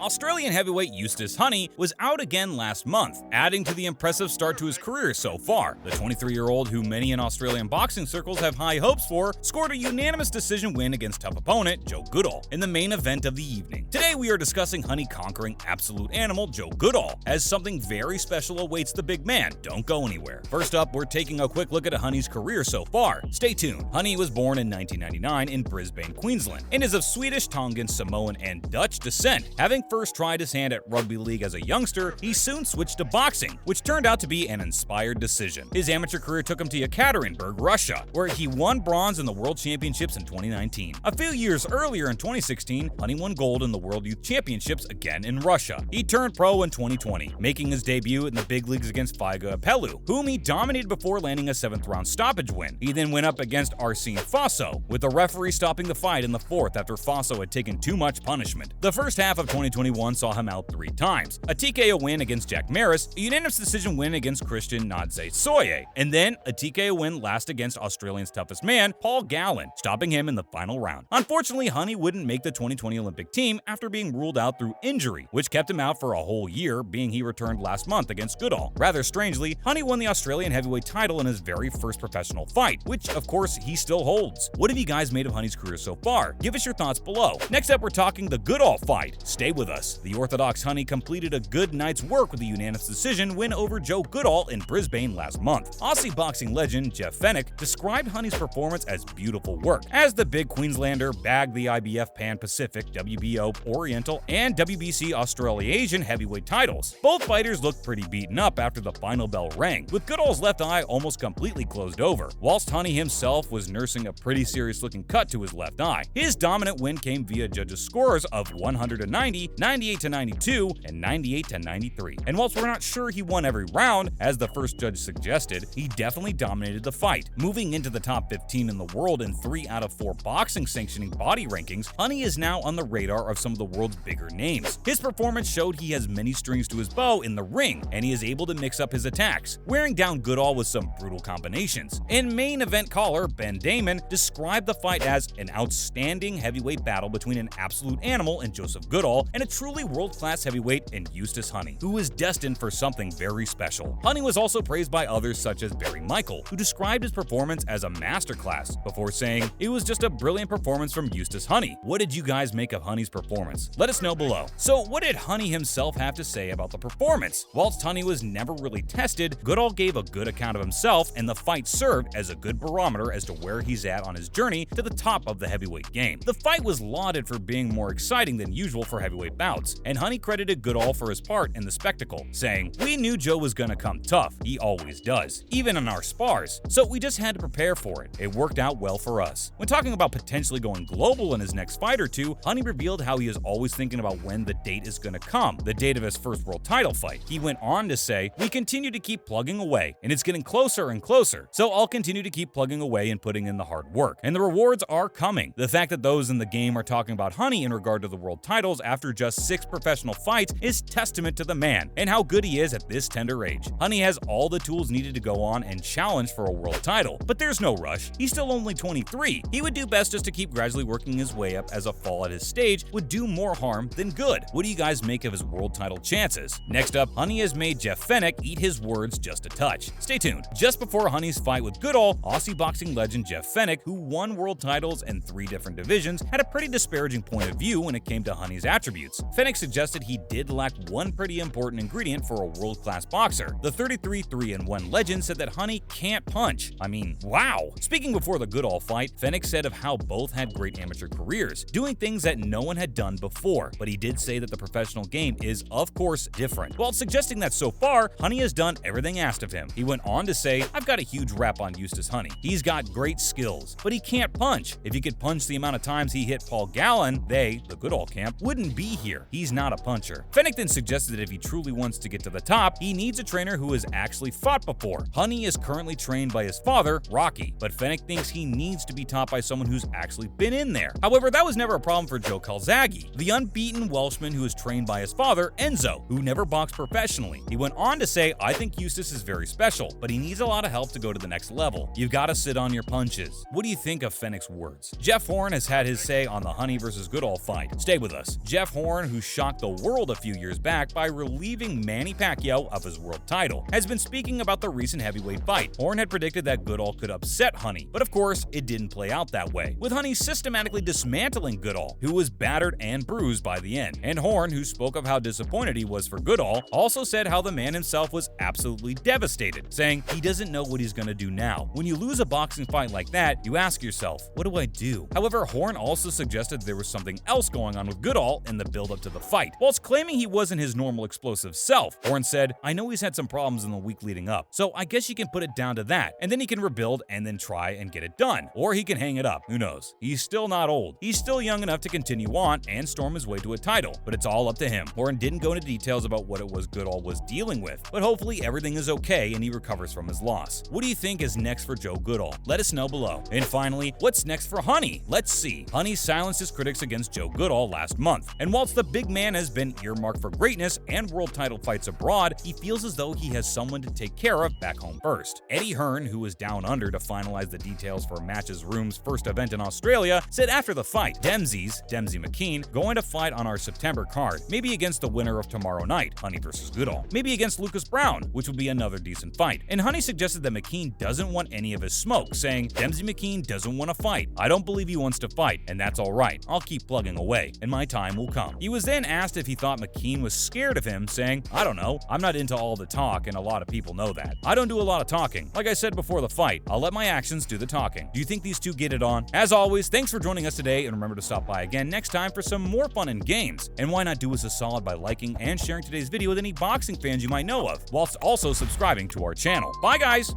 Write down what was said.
Australian heavyweight Justis Huni was out again last month, adding to the impressive start to his career so far. The 23-year-old, who many in Australian boxing circles have high hopes for, scored a unanimous decision win against tough opponent Joe Goodall in the main event of the evening. Today we are discussing Huni conquering absolute animal Joe Goodall, as something very special awaits the big man. Don't go anywhere. First up, we're taking a quick look at Huni's career so far. Stay tuned. Huni was born in 1999 in Brisbane, Queensland, and is of Swedish, Tongan, Samoan, and Dutch descent. Having first tried his hand at rugby league as a youngster, he soon switched to boxing, which turned out to be an inspired decision. His amateur career took him to Yekaterinburg, Russia, where he won bronze in the World Championships in 2019. A few years earlier in 2016, Huni won gold in the World Youth Championships again in Russia. He turned pro in 2020, making his debut in the big leagues against Faiga Apelu, whom he dominated before landing a 7th-round stoppage win. He then went up against Arsene Fosso, with the referee stopping the fight in the 4th after Fosso had taken too much punishment. The first half of 2021 saw him out 3 times: a TKO win against Jack Maris, a unanimous decision win against Christian Nadze Soye, and then a TKO win last against Australian's toughest man, Paul Gallen, stopping him in the final round. Unfortunately, Huni wouldn't make the 2020 Olympic team after being ruled out through injury, which kept him out for a whole year, being he returned last month against Goodall. Rather strangely, Huni won the Australian heavyweight title in his very first professional fight, which of course he still holds. What have you guys made of Huni's career so far? Give us your thoughts below. Next up, we're talking the Goodall fight. Stay with us. The Orthodox Huni completed a good night's work with a unanimous decision win over Joe Goodall in Brisbane last month. Aussie boxing legend Jeff Fenech described Huni's performance as beautiful work, as the big Queenslander bagged the IBF Pan Pacific, WBO Oriental, and WBC Australasian heavyweight titles. Both fighters looked pretty beaten up after the final bell rang, with Goodall's left eye almost completely closed over, whilst Huni himself was nursing a pretty serious-looking cut to his left eye. His dominant win came via judges' scores of 190, 98-92, and 98-93. And whilst we're not sure he won every round, as the first judge suggested, he definitely dominated the fight. Moving into the top 15 in the world in 3 out of 4 boxing sanctioning body rankings, Huni is now on the radar of some of the world's bigger names. His performance showed he has many strings to his bow in the ring, and he is able to mix up his attacks, wearing down Goodall with some brutal combinations. And main event caller Ben Damon described the fight as an outstanding heavyweight battle between an absolute animal in Joseph Goodall and a truly world-class heavyweight in Justis Huni, who is destined for something very special. Huni was also praised by others such as Barry Michael, who described his performance as a masterclass, before saying it was just a brilliant performance from Justis Huni. What did you guys make of Huni's performance? Let us know below. So what did Huni himself have to say about the performance? Whilst Huni was never really tested, Goodall gave a good account of himself, and the fight served as a good barometer as to where he's at on his journey to the top of the heavyweight game. The fight was lauded for being more exciting than usual for heavyweight bouts, and Huni credited Goodall for his part in the spectacle, saying, "We knew Joe was gonna come tough, he always does, even in our spars, so we just had to prepare for it. It worked out well for us." When talking about potentially going global in his next fight or two, Huni revealed how he is always thinking about when the date is gonna come, the date of his first world title fight. He went on to say, "We continue to keep plugging away, and it's getting closer and closer, so I'll continue to keep plugging away and putting in the hard work, and the rewards are coming." The fact that those in the game are talking about Huni in regard to the world titles after just 6 professional fights is testament to the man and how good he is at this tender age. Huni has all the tools needed to go on and challenge for a world title, but there's no rush. He's still only 23. He would do best just to keep gradually working his way up, as a fall at his stage would do more harm than good. What do you guys make of his world title chances? Next up, Huni has made Jeff Fenech eat his words just a touch. Stay tuned. Just before Huni's fight with Goodall, Aussie boxing legend Jeff Fenech, who won world titles in 3 different divisions, had a pretty disparaging point of view when it came to Huni's attributes. Fenech suggested he did lack one pretty important ingredient for a world-class boxer. The 33-3-1 legend said that Huni can't punch. I mean, wow! Speaking before the Goodall fight, Fenech said of how both had great amateur careers, doing things that no one had done before, but he did say that the professional game is, of course, different, while suggesting that so far, Huni has done everything asked of him. He went on to say, "I've got a huge rap on Justis Huni. He's got great skills, but he can't punch. If he could punch the amount of times he hit Paul Gallen, they, the Goodall camp, wouldn't be here. He's not a puncher." Fenech then suggested that if he truly wants to get to the top, he needs a trainer who has actually fought before. Huni is currently trained by his father, Rocky, but Fenech thinks he needs to be taught by someone who's actually been in there. However, that was never a problem for Joe Calzaghe, the unbeaten Welshman who is trained by his father, Enzo, who never boxed professionally. He went on to say, "I think Justis is very special, but he needs a lot of help to go to the next level. You've got to sit on your punches." What do you think of Fenech's words? Jeff Horn has had his say on the Huni vs. Goodall fight. Stay with us. Jeff Horn Horn, who shocked the world a few years back by relieving Manny Pacquiao of his world title, has been speaking about the recent heavyweight fight. Horn had predicted that Goodall could upset Honey, but of course, it didn't play out that way, with Honey systematically dismantling Goodall, who was battered and bruised by the end. And Horn, who spoke of how disappointed he was for Goodall, also said how the man himself was absolutely devastated, saying he doesn't know what he's gonna do now. When you lose a boxing fight like that, you ask yourself, what do I do? However, Horn also suggested there was something else going on with Goodall in the build-up to the fight. Whilst claiming he wasn't his normal explosive self, Horn said, I know he's had some problems in the week leading up, so I guess you can put it down to that, and then he can rebuild and then try and get it done. Or he can hang it up, who knows? He's still not old. He's still young enough to continue on and storm his way to a title, but it's all up to him. Horn didn't go into details about what it was Goodall was dealing with, but hopefully everything is okay and he recovers from his loss. What do you think is next for Joe Goodall? Let us know below. And finally, what's next for Honey? Let's see. Honey silenced his critics against Joe Goodall last month, and whilst the big man has been earmarked for greatness and world title fights abroad, he feels as though he has someone to take care of back home first. Eddie Hearn, who was down under to finalize the details for Matches Room's first event in Australia, said after the fight, Dempsey McKean, going to fight on our September card, maybe against the winner of tomorrow night, Honey versus Goodall, maybe against Lucas Brown, which would be another decent fight. And Honey suggested that McKean doesn't want any of his smoke, saying Dempsey McKean doesn't want to fight. I don't believe he wants to fight, and that's alright. I'll keep plugging away, and my time will come. He was then asked if he thought McKean was scared of him, saying, I don't know, I'm not into all the talk and a lot of people know that. I don't do a lot of talking. Like I said before the fight, I'll let my actions do the talking. Do you think these two get it on? As always, thanks for joining us today, and remember to stop by again next time for some more fun and games. And why not do us a solid by liking and sharing today's video with any boxing fans you might know of, whilst also subscribing to our channel. Bye guys!